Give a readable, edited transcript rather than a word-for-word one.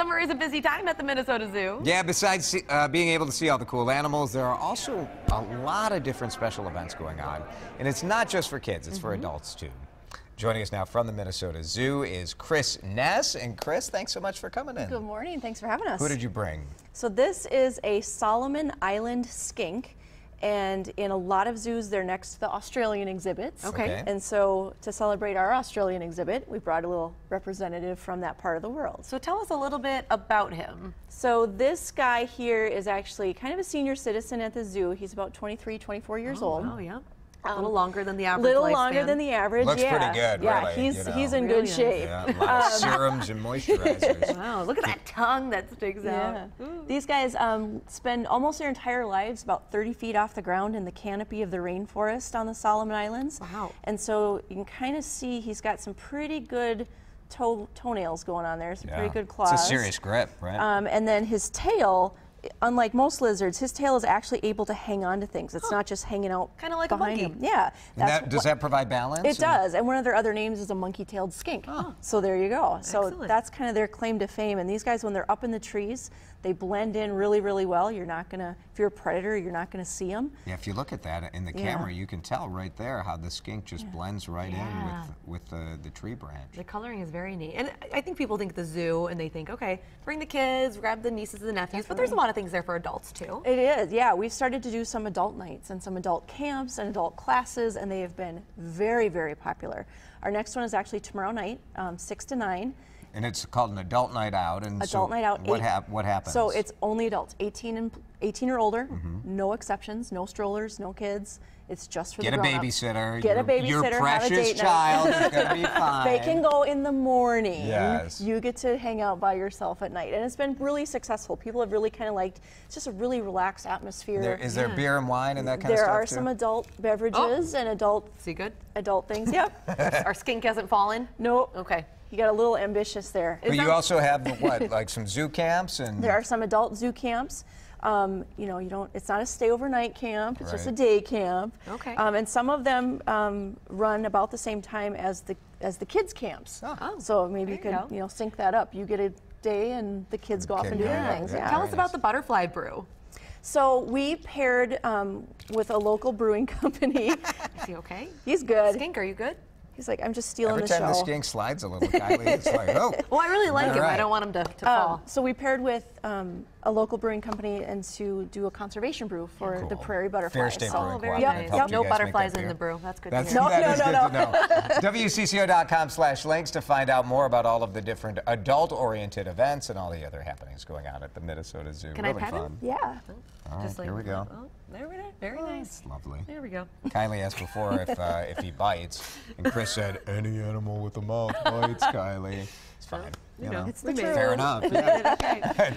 Summer is a busy time at the Minnesota Zoo. Yeah, besides being able to see all the cool animals, there are also a lot of different special events going on. And it's not just for kids, it's for adults too. Joining us now from the Minnesota Zoo is Chris Ness. And Chris, thanks so much for coming in. Good morning, thanks for having us. Who did you bring? So this is a Solomon Island skink. And in a lot of zoos, they're next to the Australian exhibits. Okay. And so to celebrate our Australian exhibit, we brought a little representative from that part of the world. So tell us a little bit about him. So this guy here is actually kind of a senior citizen at the zoo. He's about 23, 24 years old. Oh, yeah. A little longer than the average little lifespan. longer than the average. Looks yeah. pretty good, Yeah, really, he's you know. he's in Really good is. shape. Yeah, a lot of serums and moisturizers. Wow, look at that tongue that sticks out. These guys spend almost their entire lives about 30 feet off the ground in the canopy of the rainforest on the Solomon Islands. Wow. And so you can kind of see he's got some pretty good toenails going on there, some pretty good claws. It's a serious grip, right? And then his tail, unlike most lizards, his tail is actually able to hang on to things. It's not just hanging out Kind of like a behind monkey. him. Yeah. Does that provide balance? It does, and one of their other names is a monkey-tailed skink. So there you go. So Excellent. that's kind of their claim to fame. And these guys, when they're up in the trees, they blend in really, really well. You're not gonna, if you're a predator, you're not gonna see them. Yeah, if you look at that in the camera, you can tell right there how the skink just blends right in with the tree branch. The coloring is very neat. And I think people think the zoo and they think, okay, bring the kids, grab the nieces and the nephews, but there's a lot of things there for adults too. It is, yeah. We've started to do some adult nights and some adult camps and adult classes, and they have been very, very popular. Our next one is actually tomorrow night, 6 to 9. And it's called an adult night out. And Adult night out. What happens? So it's only adults, 18 or older, no exceptions, no strollers, no kids. It's just for the Get a grown-ups. babysitter. Get a babysitter. Your have a precious date child night. is going to be fine. They can go in the morning. Yes. You get to hang out by yourself at night. And it's been really successful. People have really kind of liked, it's just a really relaxed atmosphere. Is there beer and wine and that kind of There stuff are too? some adult beverages and adult See good? things. Yep. Our skink hasn't fallen? No. Okay. You got a little ambitious there. But you also have like some zoo camps and. There are some adult zoo camps. You know, it's not a stay overnight camp. It's just a Right. day camp. Okay. And some of them run about the same time as the kids camps. Oh. So maybe you There you could go. sync that up. You get a day and the kids go off and do their things. yeah. Yeah. Tell us about the butterfly brew. So we paired with a local brewing company. Is he okay? He's good. Skink, are you good? He's like, I'm just stealing Every the time show. the skink slides a little, Kylie, it's like, oh. Well, I really like him. Right. I don't want him to fall. So we paired with a local brewing company and to do a conservation brew for Cool. the prairie butterflies. Fair State So- Brewing very Cooperative nice. helped you No guys make butterflies that in beer. the brew. That's good That's, to hear. that is good to know. WCCO.com/links to find out more about all of the different adult-oriented events and all the other happenings going on at the Minnesota Zoo. Can I really pet him? fun. Yeah. All right, Just like, here we go. Oh, there we go. Very nice. It's lovely. There we go. Kylie asked before if he bites, and Chris said, any animal with a mouth bites, Kylie. It's fine. You know, It's we the made it. truth. Fair enough. Yeah. Okay.